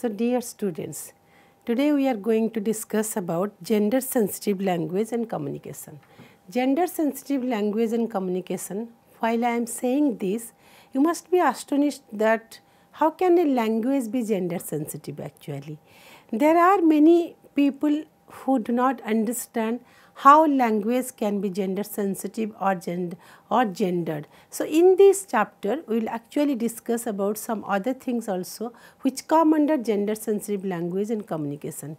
So dear students, today we are going to discuss about gender sensitive language and communication. Gender sensitive language and communication, while I am saying this, you must be astonished that how can a language be gender sensitive actually. There are many people who do not understand how language can be gender sensitive or gendered. So in this chapter we will actually discuss about some other things also which come under gender sensitive language and communication.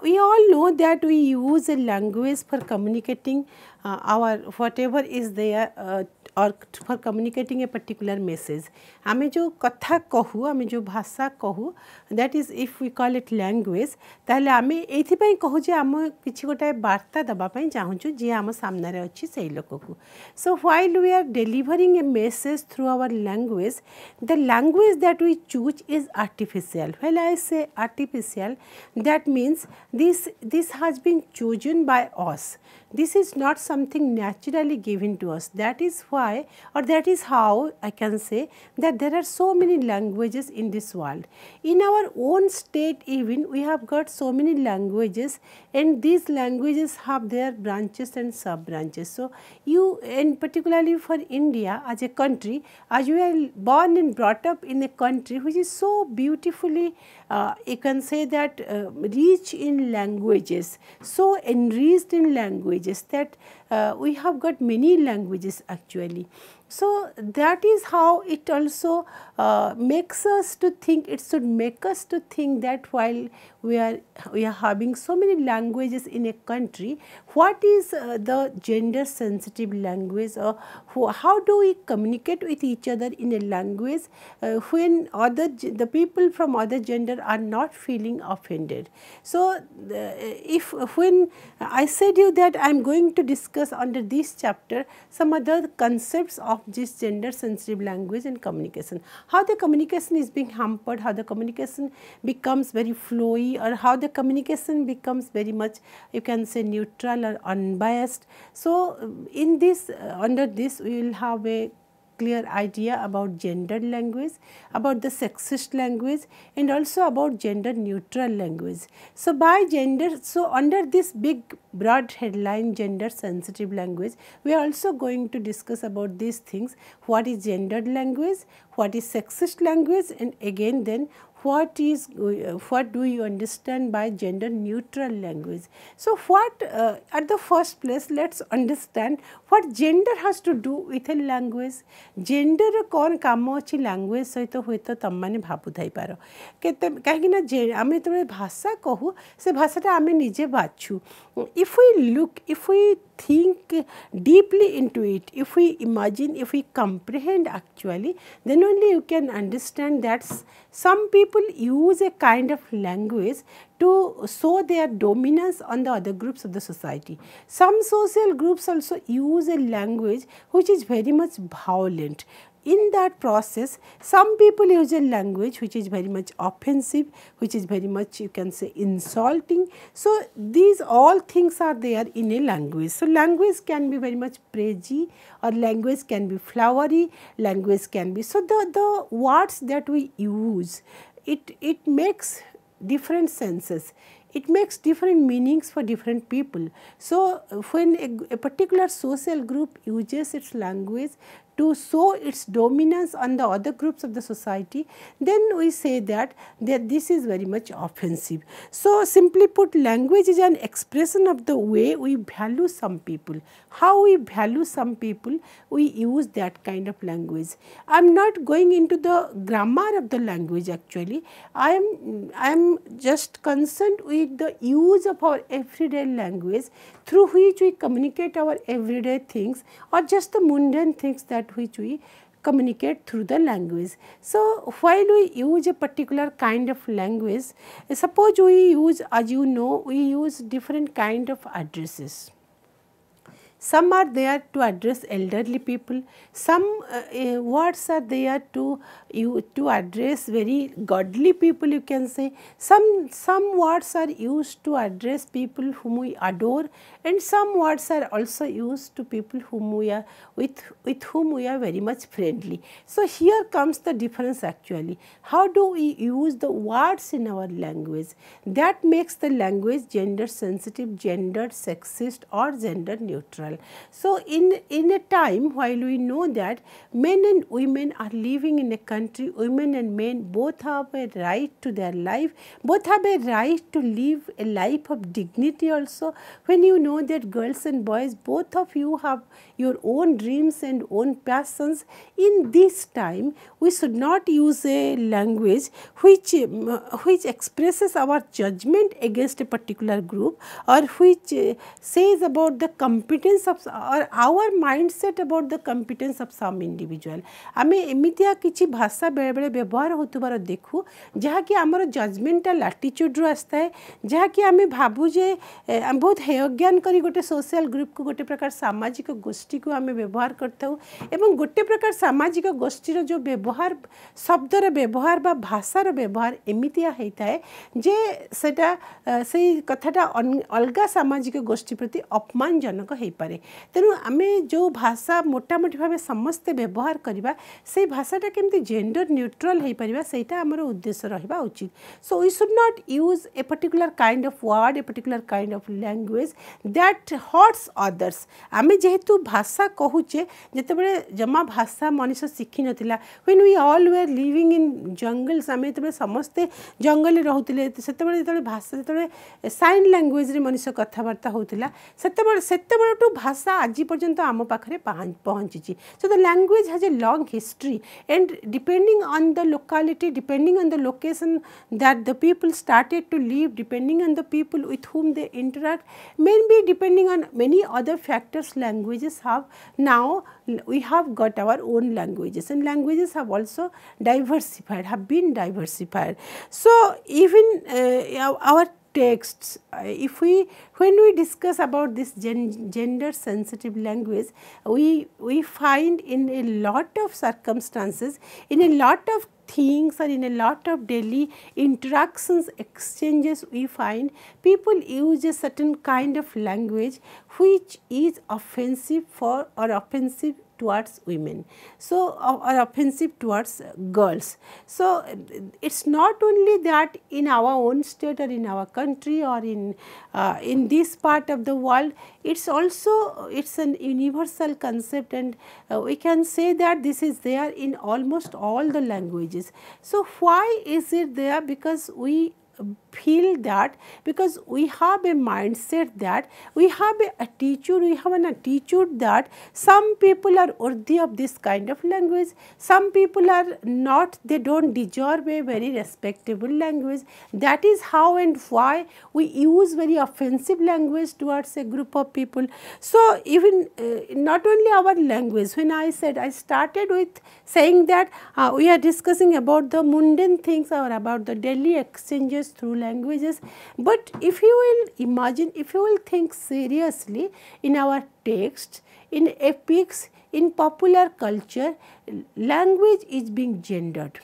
We all know that we use a language for communicating our whatever is there or for communicating a particular message. आमे जो कथा कहू आमे जो भाषा कहू that is if we call it language ताले आमे एथि पई कहू जे आम किछि गोटाए वार्ता दबा पई चाहूछु जे आम सामने रे अछि सेई लोककू. So while we are delivering a message through our language, the language that we choose is artificial. When I say artificial, that means this has been chosen by us. This is not something naturally given to us. That is why, or that is how I can say that there are so many languages in this world. In our own state even we have got so many languages, and these languages have their branches and sub branches. So you, and particularly for India as a country, as you are born and brought up in a country which is so beautifully you can say that rich in languages, so enriched in languages that we have got many languages actually. So that is how it also makes us to think, it should make us to think that while we are having so many languages in a country, what is the gender sensitive language, or how do we communicate with each other in a language when the people from other gender are not feeling offended. So when I said you that I am going to discuss under this chapter some other concepts of this gender sensitive language and communication, how the communication is being hampered, how the communication becomes very flowy, or how the communication becomes very much you can say neutral or unbiased. So in this under this we will have a clear idea about gendered language, about the sexist language, and also about gender neutral language. So by gender, so under this big broad headline gender sensitive language, we are also going to discuss about these things: what is gendered language, what is sexist language, and again then what do you understand by gender neutral language. So what at the first place let us understand what gender has to do with a language. Gender कौन काम अच्छी language सहित हुए तो तम माने भाबु Thai पारो केते काहे ना जे आमे तो भाषा कहू से भाषाटा आमे निजे बाछु. If we think deeply into it, if we imagine, if we comprehend actually, then only you can understand that some people use a kind of language to show their dominance on the other groups of the society. Some social groups also use a language which is very much violent. In that process, some people use a language which is very much offensive, which is very much you can say insulting. So these all things are there in a language. So language can be very much praisey, or language can be flowery, language can be, so the words that we use, it makes different senses. It makes different meanings for different people. So when a particular social group uses its language to show its dominance on the other groups of the society, then we say that this is very much offensive. So simply put, language is an expression of the way we value some people. How we value some people, we use that kind of language. I am not going into the grammar of the language actually. I am just concerned with the use of our everyday language through which we communicate our everyday things, or just the mundane things that which we communicate through the language. So while we use a particular kind of language, suppose we use, as you know, we use different kind of addresses. some are there to address elderly people, some words are there to address very godly people, you can say. Some words are used to address people whom we adore, and some words are also used to people whom we are with whom we are very much friendly. So here comes the difference actually. How do we use the words in our language? That makes the language gender sensitive, gender sexist or gender neutral. So in a time while we know that men and women are living in a country, women and men both have a right to their life, both have a right to live a life of dignity also. When you know that girls and boys, both of you have your own dreams and own passions, in this time we should not use a language which expresses our judgment against a particular group, or which says about the competence of or our mindset about the competence of some individual. आमे एमितिया किछि भाषा बेले बेले व्यवहार होतुबार देखु जहा कि हमर जजमेंटल एटीट्यूड रो आस्ता है, जहा कि आमे भाबु जे हम बहुत हेयज्ञान करी गोटे सोशल ग्रुप को गोटे प्रकार सामाजिक गोष्ठी को आमे व्यवहार करथाउ, एवं गोटे प्रकार सामाजिक गोष्ठी रो जो व्यवहार शब्दर व्यवहार बा भाषार व्यवहार एमितिया हेता है जे सेटा सेई कथाटा अलगा सामाजिक गोष्ठी प्रति अपमानजनक हेई पारे। तेनु आमे जो भाषा मोटामोटी भावे समस्ते व्यवहार करिबा से भाषाटा केमती जेंडर न्यूट्रल हेई परिबा सेटा हमर उद्देश्य रहिबा उचित। So we should not use a particular kind of word, a particular kind of language that hurts others. आमे जेहेतु भाषा कहूचे जेतेबेले जमा भाषा मनुष्य शिखि नथिला, when we all were living in jungles, आमे जेतेबेले समस्ते जंगल रहउतिले सेतेबेले जेतेबेले भाषा जेतेबेले साइन लैंग्वेज रे मनुष्य कथावार्ता होतिला सेतेबेले भाषा आज पर्यंत आम पाखरे पहुंची। So the language has a long history and depending on the locality, depending on the location that the people started to live, depending on the people with whom they interact, maybe depending on many other factors, languages have now we have got our own languages, and languages have also diversified, have been diversified. So even our texts, when we discuss about this gender sensitive language, we find in a lot of circumstances, in a lot of things, or in a lot of daily interactions, exchanges, we find people use a certain kind of language which is offensive for or offensive towards women, so or offensive towards girls. So it's not only that in our own state or in our country or in this part of the world, it's also it's an universal concept, and we can say that this is there in almost all the languages. So why is it there? Because we feel that, because we have a mindset that, we have an attitude that some people are worthy of this kind of language, some people are not, they don't deserve a very respectable language. That is how and why we use very offensive language towards a group of people. So even not only our language, when I started with saying that we are discussing about the mundane things or about the daily exchanges through languages, but if you will imagine, if you will think seriously, in our text, in epics, in popular culture, language is being gendered.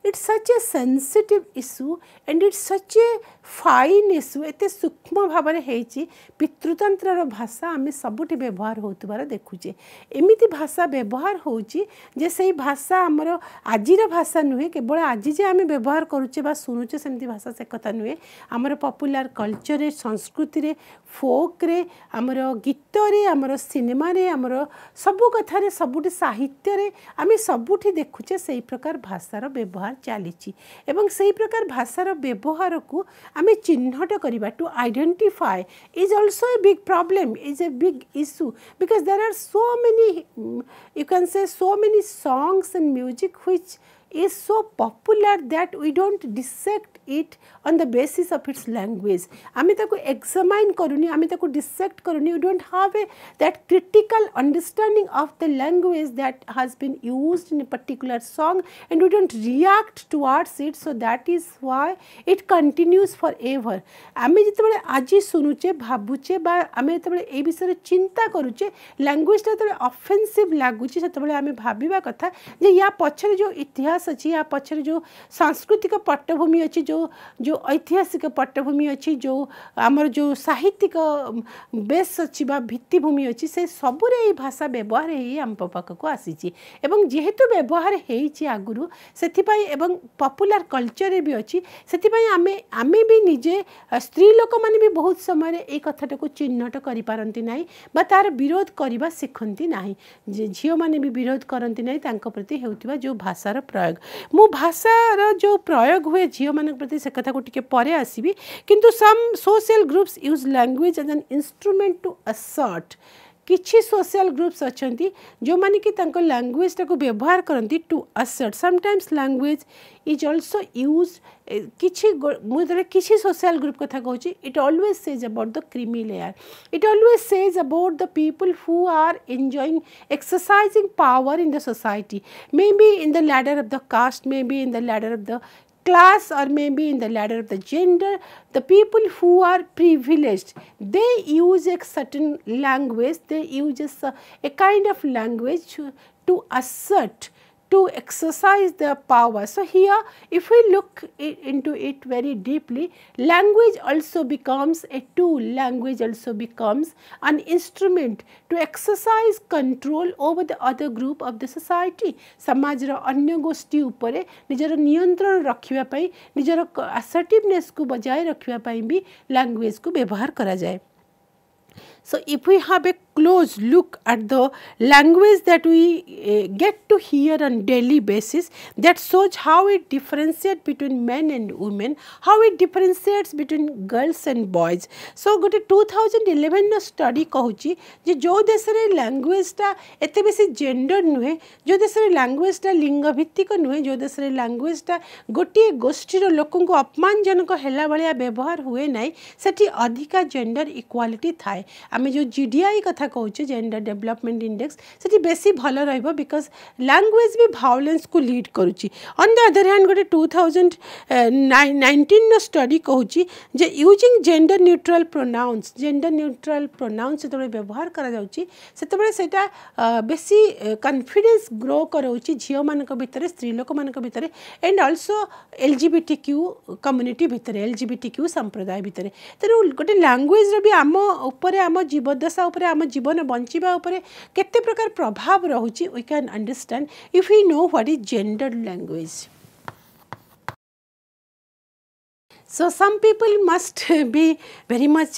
It's such a sensitive issue and it's such a fine issue, एते सूक्ष्म भावरे हेची पितृतंत्र भाषा आमे सबुठी व्यवहार होतबार देखुचे। एमिति भाषा व्यवहार होची जे सेही भाषा हमर आजिर भाषा नुहे, केवल आज जे आमे व्यवहार करूचे बा सुनुचे सेमति भाषा से कथा नुहे। हमर पॉपुलर कल्चर रे, संस्कृति रे, फोक रे, हमर गीत रे, हमर सिनेमा रे, हमर सबु कथा रे, सबुठी साहित्य रे आमे सबुठी देखुचे सेही प्रकार भाषार व्यवहार चलीची। एवं सेही प्रकार भाषार व्यवहार को आमे चिन्हट करिबा, to identify is also a big problem, is a big issue, because there are so many, you can say so many songs and music which is so popular that we don't dissect it on the basis of its language. आमे ताको examine करूनी, आमे ताको dissect करूनी. We don't have that critical understanding of the language that has been used in a particular song, and we don't react towards it. So that is why it continues forever. आमे जितेबाला आजी सुनुचे भाबुचे बा आमे जितेबाला ए विषय चिंता करूचे language ता offensive लागुचे सेतेबाला आमे भाबिबा कथा जे या पछरे जो इतिहास अछि या पछरे जो सांस्कृतिक पट्टभूमि अछि जो ऐतिहासिक पट्टभूमि अछि जो आमर जो साहित्यिक बेस अछि बा भित्तिभूमि अछि से सबुरे ए भाषा व्यवहार हे आम पाखक को आसीची एवं जेहेतु व्यवहार हेछि आगुरु सेथि पई एवं पॉपुलर कल्चर भी अछि सेथि पई आमे भी निजे स्त्री लोक माने भी बहुत समय ए कथाटा को चिन्हट करि पारंती नाही बा तार विरोध करबा सिखंती नाही झियो माने भी विरोध करंती नाही तांको प्रति हेउतिबा जो भाषार प्रयोग मु भाषार जो प्रयोग हुए झियो मानक प्रति से कथा को टिके परे आसीबी किंतु some social groups use language as an instrument to assert किछि सोशल ग्रुप्स अछंती जो माने कि तांको लैंग्वेज टा को व्यवहार करंती to assert sometimes language is also used किछि मुदरे किछि सोशल ग्रुप कथा कहूची it always says about the creamy layer it always says about the people who are enjoying exercising power in the society may be in the ladder of the cast may be in the ladder of the class or maybe in the ladder of the gender. The people who are privileged, they use a certain language, they use a kind of language to assert, to exercise their power. So here if we look into it very deeply, language also becomes a tool, language also becomes an instrument to exercise control over the other group of the society. समाज रो अन्य गोष्ठी उपरे निजर नियंत्रण रखिबा पई निजर assertiveness को बजाय रखिबा पई भी लैंग्वेज को व्यवहार करा जाए. So if we have a close look at the language that we get to hear on daily basis, that shows how it differentiates between men and women, how it differentiates between girls and boys. So गोटे 2011 no study कहूची जे जो देश रे language टा एते बेसी gender नुहे जो देश रे लैंग्वेज टा लिंग भित्तिक नुहे जो देश रे लैंग्वेज टा गोटे गोष्ठी रो लोकन को अपमानजनक हेला भलिया व्यवहार हुए नाही सेठी अधिका जेंडर इक्वालिटी थाए. आमे जो जीडीआई कथा कहूचे जेंडर डेवलपमेंट इंडेक्स सेठी बेसी भल रहइबो बिकॉज लैंग्वेज भी वायलेंस को लीड करूची. ऑन द अदर हैंड गोटे 2019 नो स्टडी कहूची जे यूजिंग जेंडर न्यूट्रल प्रोनाउंस सेतबे व्यवहार करा जाउची सेतबे सेटा बेसी कॉन्फिडेंस ग्रो करउची झियो मानक भितरे स्त्री लोक मानक भितरे एंड आल्सो एलजीबीटीक्यू कम्युनिटी भितरे एलजीबीटीक्यू संप्रदाय भितरे. तेनु गोटे लैंग्वेज रो भी आम ऊपर आम जीवदशा ऊपर आम जीवन बंचिबा ऊपर केते प्रकार प्रभाव रहुची. We can understand if we know what is gender language. So some people must be very much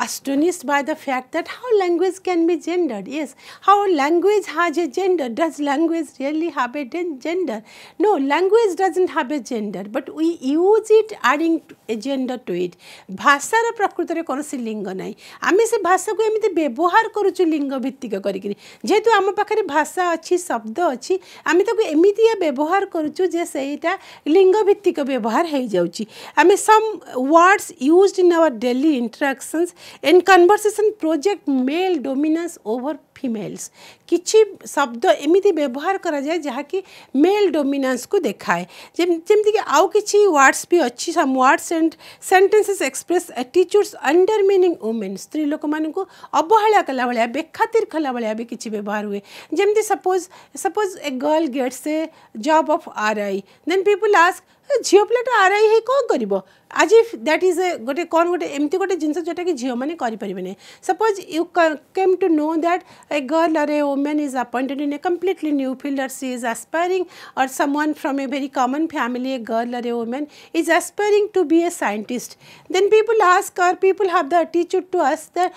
astonished by the fact that how language can be gendered. Yes, how language has a gender. Does language really have a gender? No, language doesn't have a gender, but we use it adding a gender to it. भाषा रा प्रकृति रे कोनसी लिंग नाही. आमे से भाषा को एमिते व्यवहार करूछु लिंग भित्तिक करिकरी जेतु आम पाखरे भाषा अछि शब्द अछि आमे ताको एमितिया व्यवहार करूछु जे सेटा लिंग भित्तिक व्यवहार हे जाउची. आमे some words used in our daily interactions and conversation project male dominance over females. किछि शब्द एमिति व्यवहार करा जाए जहा कि मेल डोमिनेंस को देखाए जेमति कि आउ किछि वर्ड्स भी अच्छी some words and sentences express attitudes undermining women स्त्री लोक मान को अवहेला कला भलिया बेखातिर खला भलिया भी किछि व्यवहार हुए जेमति suppose a girl gets a job of RI then people ask झियो प्लेट आरआई है कौन करिवो आज इफ दैट इज ए गोटे कौन गोटे एमती गोटे जिनस जोटा कि झियो माने करि परिबे. Suppose you came to know that a girl or a woman is appointed in a completely new field or she is aspiring or someone from a very common family, a girl or a woman is aspiring to be a scientist. Then people ask or people have the attitude to ask that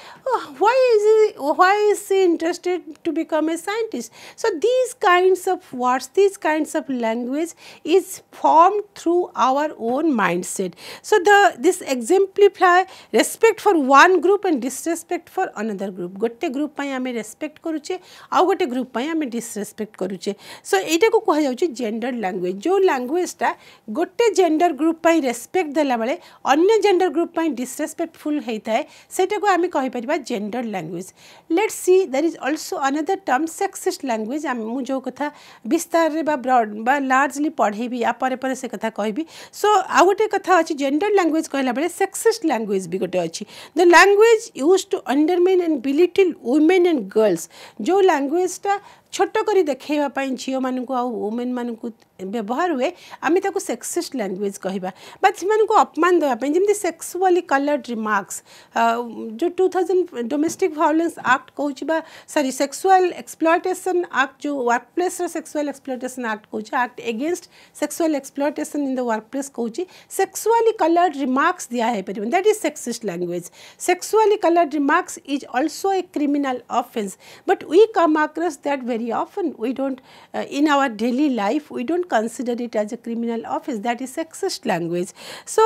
why is she interested to become a scientist. So these kinds of words, these kinds of language is formed through our own mindset. So this exemplify respect for one group and disrespect for another group. गोटे group पई आमे respect respect करूचे आउ गोटे group पई आमे disrespect करूचे सो एटा को कहा जाउची जेंडर लैंग्वेज जो लैंग्वेजटा गोटे जेंडर ग्रुप पई रेस्पेक्ट देला बेले अन्य जेंडर ग्रुप पई डिसरेस्पेक्टफुल हेइताए सेटा को आमे कहि परिबा gender language let's see there is also another term sexist language मु जो कथा विस्तार रे बा ब्रॉड बा लार्जली पढ़ेबी या परे परे से कथा कहबी सो आ गोटे कथा अछि जेंडर लैंग्वेज कहला बेले सेक्सिस्ट लैंग्वेज भी गोटे अछि the language used to undermine and belittle women and girls जो लैंग्वेज टा छोट करी देखा झील मानक वुमेन मानक व्यवहार हुए आम ताको सेक्सिस्ट लैंग्वेज कहवा से अपमान देवाई जमी सेक्सुअली कलर्ड रिमार्क्स जो 2000 डोमेस्टिक वायलेंस एक्ट कहूँ सॉरी सेक्सुअल एक्सप्लॉयटेशन एक्ट जो work place sexual exploitation act कहूँ act against sexual exploitation in the work place कहूँ सेक्सुअली कलर्ड रिमार्क्स दिया पार that is sexist language sexually coloured remarks is also a criminal offence but we come across that very often we don't in our daily life we don't consider it as a criminal offense that is sexist language so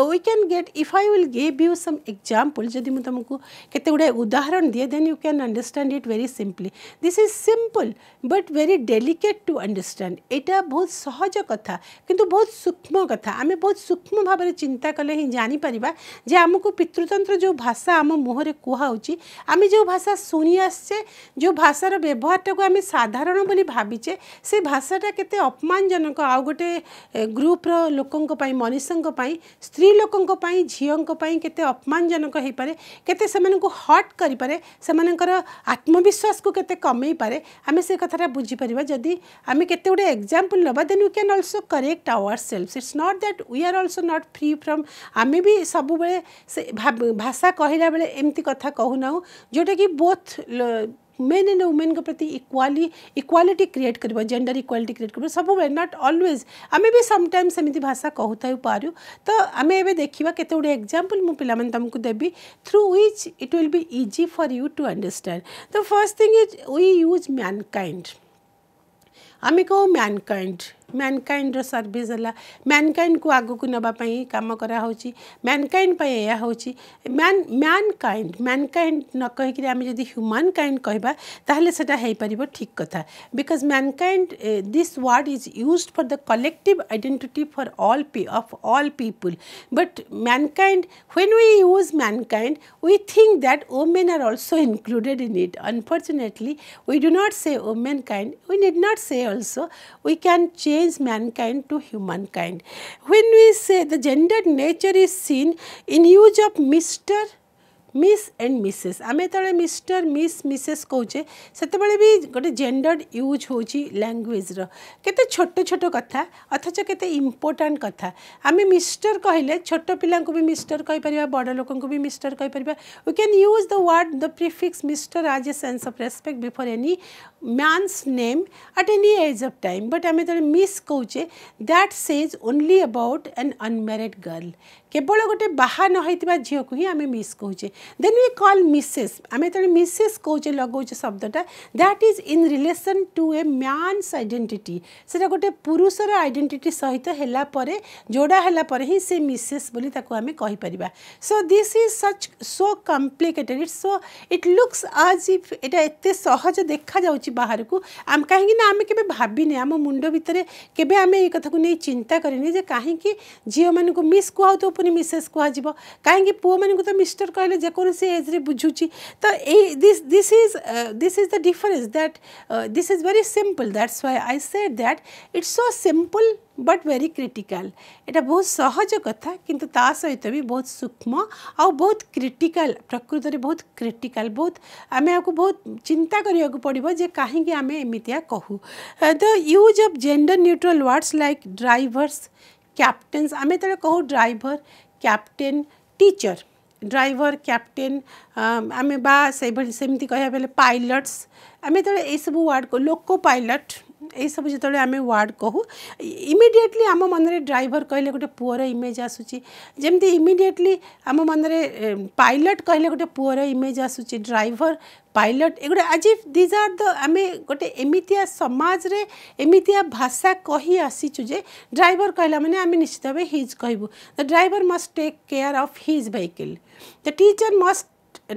we can get if I will give you some example jodi mu tuमको kete guda udaharan diye then you can understand it very simply this is simple but very delicate to understand eta bahut sahaj katha kintu bahut सूक्ष्म कथा आम बहुत सूक्ष्म भाव में चिंता कले ही जानी परिबा जे आमको पितृतंत्र जो भाषा आम मुहरे कुहाउची आम जो भाषा शुणी आसचे जो भाषार व्यवहारटा को आम साधारण बोली भाविचे से भाषाटा केते अपमानजनक आउ गोटे ग्रुप्र लोकों मनीषों स्त्री लोकों झीओं केते अपमानजनक हो पारे केते सेमानकु हर्ट करि पारे सेमानकर आत्मविश्वास को केते कमई पारे आम से कथाटा बुझी परिबा जदी आम केते गुडे एग्जांपल नबा then we can also correct ourselves it's not that we are also not free from आम भी सब बेले से भाषा कहला बेले एमती कथा कहूना जोटा कि बोथ मेन एंड वुमेन के प्रति इक्वालिटी क्रिएट कर जेंडर इक्वालिटी क्रिएट कर सब नॉट ऑलवेज आम भी समटाइम्स सेमती भाषा कहता पारू तो आम ए देखा केते गुडे एग्जांपल मु पिला माने तुमको देबी through which it will be easy for you to understand the first thing is we use mankind आम कहो मैनकाइंड सर्विस है मैनकाइंड को आगक नापी कम कराऊँगी मैनकाइंड या हूँ मैनकाइंड न कहीकि आम जब ह्यूमन काइंड कहबा ताहले सेटा हो पार ठीक कथा because mankind this word is used for the collective identity for all people but mankind when we use mankind we think that women are also included in it. Unfortunately, we do not say womankind. We need not say also. We can change mankind to humankind. When we say the gendered nature is seen in use of Mr. Miss and Mrs आम जो mister miss Mrs कौचे से भी गोटे gendered use हो language केते छोट छोट कथा अथच केते इम्पोर्टाट कथा आम मिस्टर कहले छोट पिला भी मिस्टर कहीपर बड़ लोक भी मिस्टर कहीपर we can use the word the prefix mister as a sense of respect before any man's name at any age of time but आम जो मिस कौचे that says only about an unmarried girl केवल गोटे बाहा नहींता झील को ही आम मिस कौचे देन वी कॉल मिसेस आम जो मिसेस कौचे लगौचे शब्दटा that is in relation to a man's identity से गोटे पुरुषर आइडेंटिटी सहित है जोड़ा है ही से मिसेस बोली ताको आम कहीपर so this is such so complicated it's so it looks as if एटा एते सहज देखा जाउची बाहर को आम कहीं ना आम के भाविने आम मुंड भितर केबे आम ये कथा को नहीं चिंता करें जे कहीं झील मान को मिस कहू तो पुनी मिसेस कहजिबो कहीं पुओ मान को तो मिस्टर कहले जेकोसी एज रे बुझुची तो this is the difference that this is very simple that's why I said that it's so simple but very critical एटा बहुत सहज कथा किंतु ता सहित भी बहुत सूक्ष्म आ बहुत क्रिटिकल प्रकृत में बहुत क्रिटिकल बहुत आम आपको बहुत चिंता करिया पड़ो जे कहीं आम एमतिया कहू the use of gender neutral words like drivers captains आम जो कहू driver captain teacher driver captain आम बा सेमती कह बेले पायलट्स आम जो ये सब वर्ड को लोको पायलट ये सब जो आम वर्ड कहू इमिडिएटली आम मन में ड्राइवर कहले गोटे पुअर इमेज आसूची जमती इमिडिएटली आम मन में पायलट कहले गोटे पुअर इमेज आसूची ड्राइवर पायलट एगुड़ा आज इफ दिज आर द आम गोटे एमितिया समाज रे एमितिया भाषा कही आसीचु जे ड्राइवर कहला माने आम निश्चित भाव हिज कहबू the driver must take care of his vehicle the teacher must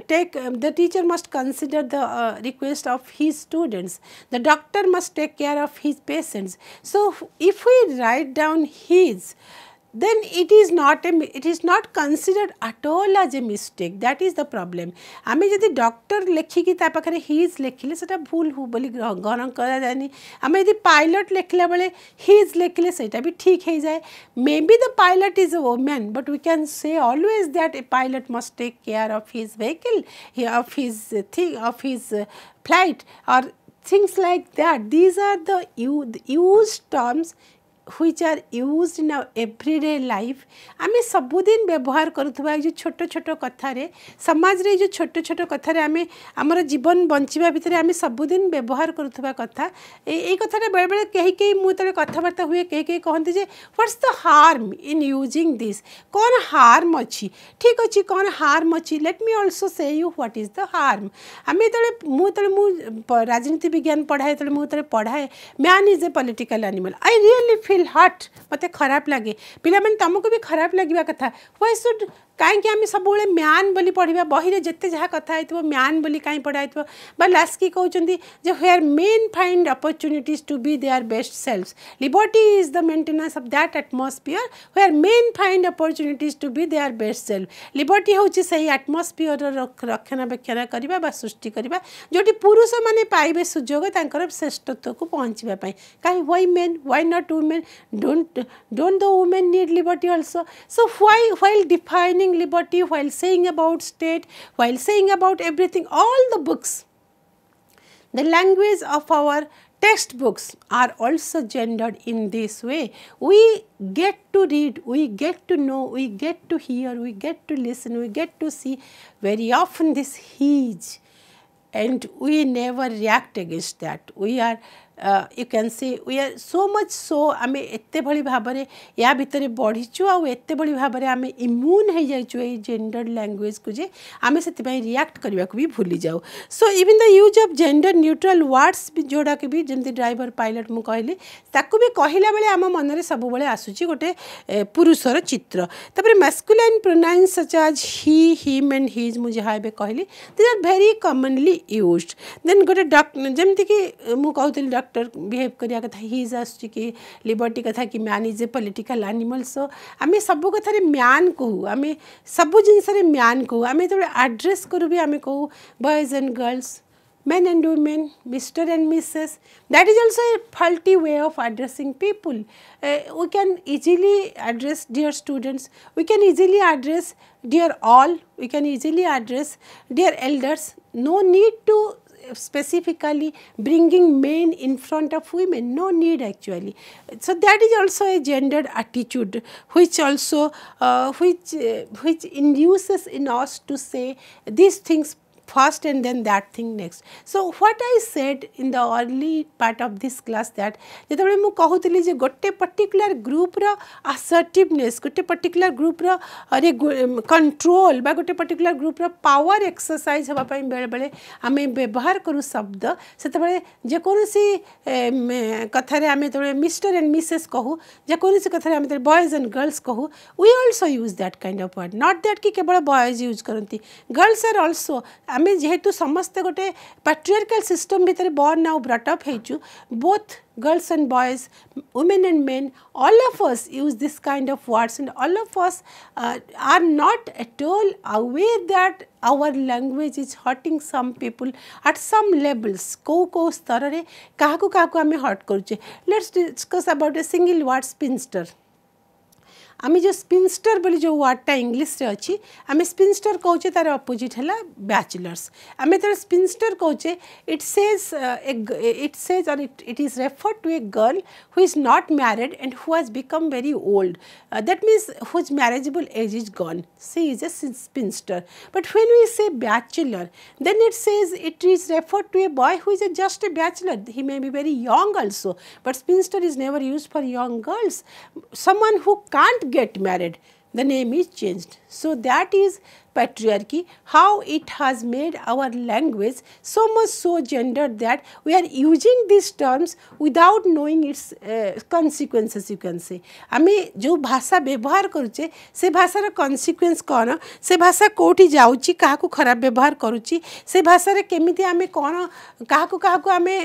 take the teacher must consider the request of his students. The doctor must take care of his patients. So if we write down his, then it is not considered at all as a mistake. That is the problem. आमे यदि doctor लेखिकी ता पाखरे his लेखिले सेटा भूल हो बोली ग्रहण करा जानी. आमे यदि पायलट लेखिला बेले हिज लेखिले सेटा भी ठीक है जाए. Maybe the pilot is a woman, but we can say always that a pilot must take care of his vehicle, of his thing, of his flight, or things like that. These are the used terms which are used in our everyday life. आमे सबुदिन व्यवहार करुवा जो छोट छोट कथारे समाज रे जो छोट छोट कथारे आमे आमर जीवन बंचिबा भितर आमे सबुदिन व्यवहार करुवा कथा ए कथारे बेले बेले कहीं कहीं मु तले कथाबार्ता हुए कहीं कहीं कहते जे what's the harm in using this. कौन हार्म अच्छी ठीक अच्छी कौन हार्म अच्छी. Let me also say you what is the harm. आमे तले मु राजनीति विज्ञान पढ़ाए तले मु तले पढ़ाए man is a political animal. I really feel हट मते खराब लगे. पिला मन तुमको भी खराब लगे कथा. व्हाई शुड कहीं आम सब म्यान बोली पढ़ा बही जिते जहाँ कथा है म्यान बोली कहीं पढ़ाई बा लास्की कहते जो where men find opportunities to be their best selves. Liberty is the maintenance of that atmosphere where men find opportunities to be their best self. Liberty हूँ से एटमॉस्फियर रक्षणाबेक्षण करवा सृष्टि करवा जोटी पुरुष मैंने पाइबे सुजोग तांकर श्रेष्ठत्व को पहुँचापी. कहीं why main why not women. don't the women need liberty also? So while defining liberty, while saying about state, while saying about everything, all the books, the language of our textbooks are also gendered in this way. We get to read, we get to know, we get to hear, we get to listen, we get to see very often this his, and we never react against that. We are you can say we are so much so आमे एत्ते भली भाबरे या भितरे बढ़ीचु आ एत्ते भली भाबरे आमे immune हो जाइचु a gender language को जे आमे सेति पई रिएक्ट करबा को भी भूली जाऊ. So even the use of gender neutral words जोड़ा के भी जेमती ड्राइवर पायलट मु कहली ताकू भी कहिला बेले आम मन रे सब बेले आसुची गोटे पुरुषर चित्र. तपर masculine pronouns such as he him and his मु जहा बे कहली they are very commonly used. Then गोटे डॉक्टर जेमती कि मु कहतली डॉक्टर बिहेव करिया कथा हिज आसुची कि लिबर्टी कथा कि man is a political animal. So आमे सब कथा रे म्यान कहू आमे सब जिनस रे म्यान कहू. आमे तो एड्रेस करू भी आमे कहू boys and girls, men and women, Mr. and Mrs. That is also a faulty way of addressing people. We can easily address dear students, we can easily address dear all, we can easily address dear elders. No need to specifically bringing men in front of women, no need actually. So that is also a gendered attitude which also which induces in us to say these things first and then that thing next. So what I said in the early part of this class that जेतबे मु कहूतली जे गोटे particular group रो assertiveness, गोटे particular group रो अरे control बा गोटे particular group रो power exercise हवा पई बेले बेले आमे व्यवहार करू शब्द सेतबे जे कोनसी कथा रे आमे तबे मिस्टर एंड मिसेस कहू, जे कोनसी कथा रे आमे तबे बॉयज एंड गर्ल्स कहू. We also use that kind of word. Not that कि केवल बॉयज यूज करंती, गर्ल्स आर आल्सो. आमे जेहेतु समस्ते गोटे पैट्रियार्कल सिस्टम भितर बॉर्न आउ ब्रॉट अप हेचु, both girls and boys, women and men, all of us use this kind of words, and all of us are not at all aware that our language is hurting some people at some levels. को स्तर रे काहाकु काहाकु आमे hurt करूचे. Let's discuss about a single word spinster. आमे जो spinster बोली जो वर्डटा English रे अच्छी आमे स्पिनस्टर कहूचे तार अपोजिट है बैचलर्स. आमे तार स्पिनस्टर कहूचे it says or it is refer to a girl who is not married and who has become very old. That means whose marriageable age is gone, she is a spinster. But when we say bachelor then it says it is refer to a boy who is just a bachelor. He may be very young also, but spinster is never used for young girls. Someone who can't get married, the name is changed. So that is patriarchy, how it has made our language so much so gendered that we are using these terms without knowing its consequences, you can say. आमे जो भाषा व्यवहार करुचे से भाषार consequence कौन, से भाषा कोठी जाउची काहाकू खराब व्यवहार करुची, से भाषार केमिति आमे कौन काहाकू आमे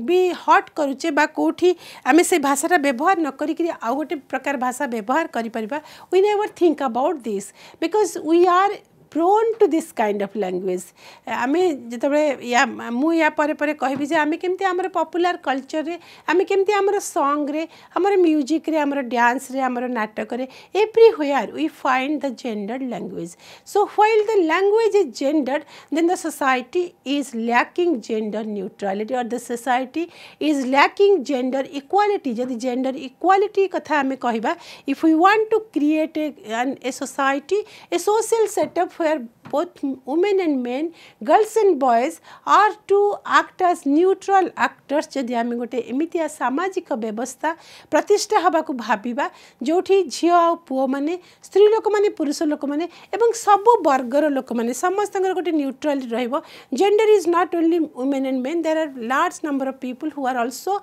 भी हट करुचे बा कोठी आमे से भाषार व्यवहार न करी कि आउ गोटे प्रकार भाषा व्यवहार करि परिबा. We never think about this because we are prone to this kind of language. आमे जतबे या मु या परे परे कहबी जे आमे केमती हमर पॉपुलर कल्चर रे आमे केमती हमर सॉन्ग रे हमर म्यूजिक रे हमर डांस रे हमर नाटक रे everywhere we find the gendered language. So while the language is gendered, then the society is lacking gender neutrality or the society is lacking gender equality. जदि gender equality कथा आमे कहबा, if we want to create a society, a social setup where both women and men, girls and boys are to act as neutral actors, जदि आमे गोटे एमितिया सामाजिक व्यवस्था प्रतिष्ठा हबा को भाबिबा जोठी झियो आ पुओ माने स्त्री लोक माने पुरुष लोक माने एवं सबु वर्गर लोक माने समस्तंगर गोटे neutral रहइबो. Gender is not only women and men, there are large number of people who are also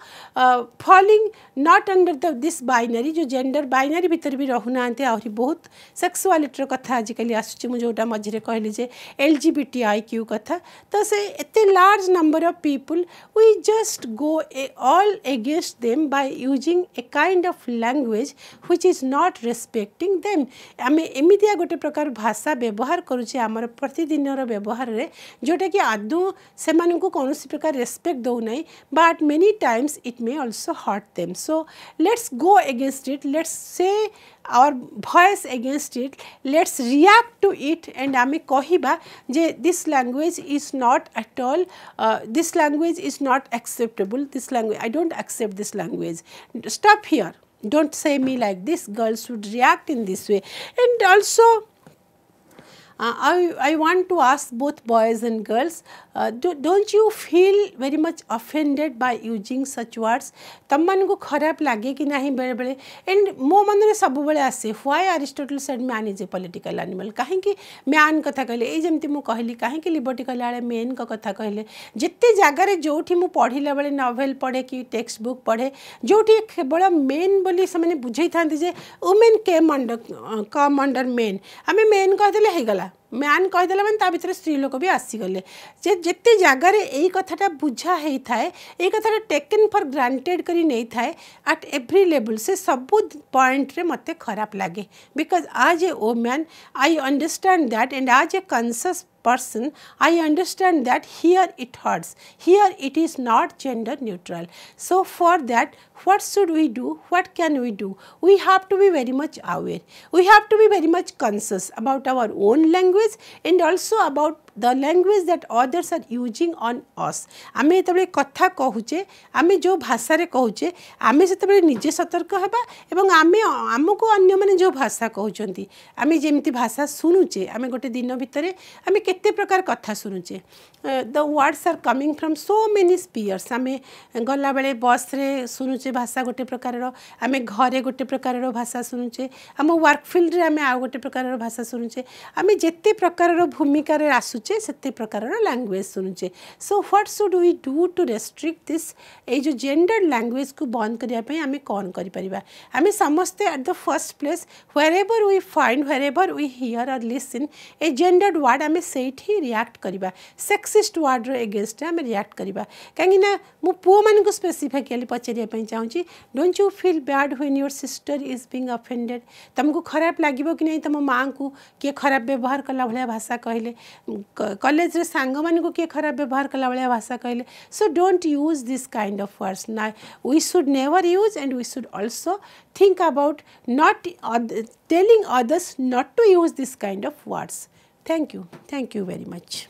falling not under this binary, जो gender binary भीतर भी रहुनांते आउरी बहुत सेक्सुअलिटी कथा आजिकली आसुची मु जोटा मझिरे कहली जे LGBTIQ कथा. तो से एते large number of people we just go all against them by using a kind of language which is not respecting them. आमे एमितिया गोटे प्रकार भाषा व्यवहार करूचे आमर प्रतिदिनर व्यवहार रे जोटा कि आदौ से मानकु कोनोसी प्रकार रेस्पेक्ट दो नै, but many times it may also hurt them. So let's go against it, let's say our voice against it, let's react to it and आमे कहिबा जे this language is not at all this language is not acceptable, this language I don't accept this language, stop here, don't say me like this. Girls should react in this way. And also I want to ask both boys and girls, don't you feel very much offended by using such words? तम मन को खराब लगे कि नहीं बेले बेले. And मो मन रे सब बेले आसे why Aristotle said man is a political animal. कहीं कि मैन कथा कहले ए जेमती मु कहली कहीं कि लिबर्टी कहला बेले मेन को कथा कहले जिते जगह रे जोठी मु पढ़िला बेले नोवेल पढ़े कि टेक्स्ट बुक पढ़े जोठी केवल मेन बोली से माने बुझै थांती जे वुमेन कम अंडर मेन आमे मेन कह देले हे गला मैन कहीदेला मैंने ता भीतर स्त्री लोक भी आसीगले जे जिते जगार यही कथाटा बुझा होता है ये कथाटा टेकन फॉर ग्रांटेड करी नहीं थाए एट एवरी लेवल से सबू पॉइंट रे मते खराब लगे because as a woman I understand that and as a conscious person I understand that here it hurts, here it is not gender neutral. So for that what should we do, what can we do? We have to be very much aware, we have to be very much conscious about our own language and also about the language that others are using on us. आमे तबले कथा कहूचे आमे जो भाषा रे कहूचे आमे से तबले निजे सतर्क हेबा एवं आमे हमको अन्य माने जो भाषा कहउचंती आमे जेमती भाषा सुनुचे आमे गोटे दिन भितरे आमे केते प्रकार कथा सुनुचे. The words are coming from so many spheres. आमे गला बेले बस रे सुनुचे भाषा गोटे प्रकार रो, आमे घरे गोटे प्रकार रो भाषा सुनुचे, आम वर्क फील्ड रे आमे आ गोटे प्रकार रो भाषा सुनुचे, आमे जेते प्रकार रो भूमिका रे आसुचे सेते प्रकार रो लैंग्वेज सुनुचे. So what should we do to restrict this ए जो जेंडर लैंग्वेज को बंद करिया पे आमे कोन करि परिबा. आमे समस्ते at the first place wherever we find wherever we hear or listen a gendered word आमे सेठी रिएक्ट करिबा. सेक्सिस्ट वर्ड रो अगेंस्ट आमे रिएक्ट करिबा. काहे ना मु पुओ मान को स्पेसिफिकली पचरिया पे चाहूची don't you feel bad when your sister is being offended. तुमको खराब लागिबो कि नहीं तुम मां को के खराब व्यवहार कला भलिया भाषा कहले, कॉलेज रे सांग मान को के खराब व्यवहार कला भलिया भाषा कहले. So don't use this kind of words. ना we should never use and we should also think about not telling others not to use this kind of words. Thank you very much.